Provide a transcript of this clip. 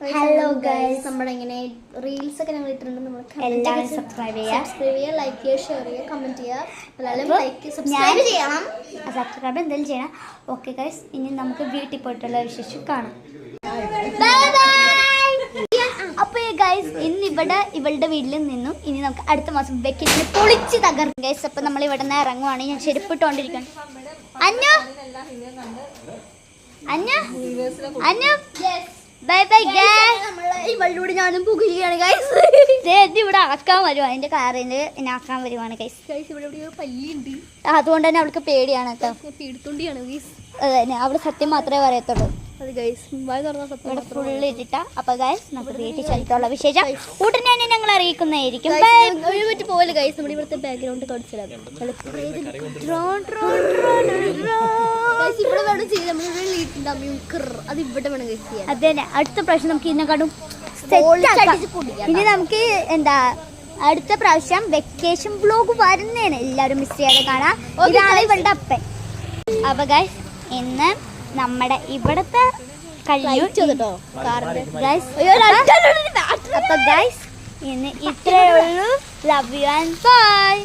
Hello guys, നമ്മുടെ ഇങ്ങനെ reels ഒക്കെ ഞങ്ങൾ ഇട്ടിട്ടുണ്ട്. നമ്മൾ എല്ലാവരും സബ്സ്ക്രൈബ് ചെയ്യുക, ലൈക്ക് ചെയ്യുക, ഷെയർ ചെയ്യുക, കമന്റ് ചെയ്യുക. എല്ലാവരും ലൈക്ക് സബ്സ്ക്രൈബ് ചെയ്യണം. സബ്സ്ക്രൈബ് എന്തെങ്കിലും ചെയ്യണം. ഓക്കെ ഗൈസ്, ഇനി നമുക്ക് വീട്ടിൽ പോയിട്ടുള്ള വിശേഷം കാണാം. അപ്പോൾ ഗൈസ്, ഇന്ന് ഇവളുടെ വീട്ടിൽ നിന്നും ഇനി നമുക്ക് അടുത്ത മാസം വെക്കേഷന് പൊളിച്ച് തകർക്കും ഗൈസ്. അപ്പോൾ നമ്മൾ ഇവിടെ നിന്ന് ഇറങ്ങുവാണ്. ഞാൻ ചെരുപ്പിട്ടുകൊണ്ടിരിക്കണം. അന്നു അന്നു അന്നു ബൈ ബൈ ഗൈസ്. ഇവളുടെ ഞാനും പോകുകയാണ് ഗൈസ്. ഇവിടെ ആക്കാൻ വരുവാ, അതിന്റെ കാറിൽ എന്നെ ആക്കാൻ വരുവാണ് ഗൈസ്. ഇവിടെ പല്ലിയുണ്ട്, അതുകൊണ്ട് തന്നെ അവൾക്ക് പേടിയാണ് കേട്ടോ. പേടിത്തോണ്ടിയാണ് ഗൈസ്. അതെ, അവള് സത്യം മാത്രമേ പറയത്തുള്ളൂ. അത് ഗൈസ്, ഇവിടെ ഫുള്ള് ഇട്ടിട്ട. അപ്പൊ ഗൈസ്, നമുക്ക് വീട്ടിൽ ചെലുത്തുള്ള വിശേഷം ഉടനെ തന്നെ ഞങ്ങൾ അറിയിക്കുന്നതായിരിക്കും. പോലെ ഗൈസ്, നമ്മുടെ ഇവിടുത്തെ ബാക്ക്ഗ്രൗണ്ട് കാണിച്ചാൽ അത് ഇവിടെ വേണം ഗൈസ് ചെയ്യാൻ. അതെ, അടുത്ത പ്രാവശ്യം നമുക്ക് ഇതിനെക്കാട്ടും ഇനി നമുക്ക് എന്താ അടുത്ത പ്രാവശ്യം വെക്കേഷൻ വ്ലോഗ് വരുന്നേനെ എല്ലാവരും മിസ് ചെയ്യാതെ കാണാം. ഇതാണ് ഇവളുടെ അപ്പൻ. അപ്പൊ ഗൈസ്, ഇന്ന് നമ്മുടെ ഇവിടത്തെ കഴിഞ്ഞു ഗൈസ്. അപ്പൊ ഗൈസ്, ഇന്ന് ഇത്രയേ ഉള്ളൂ. Love you and by.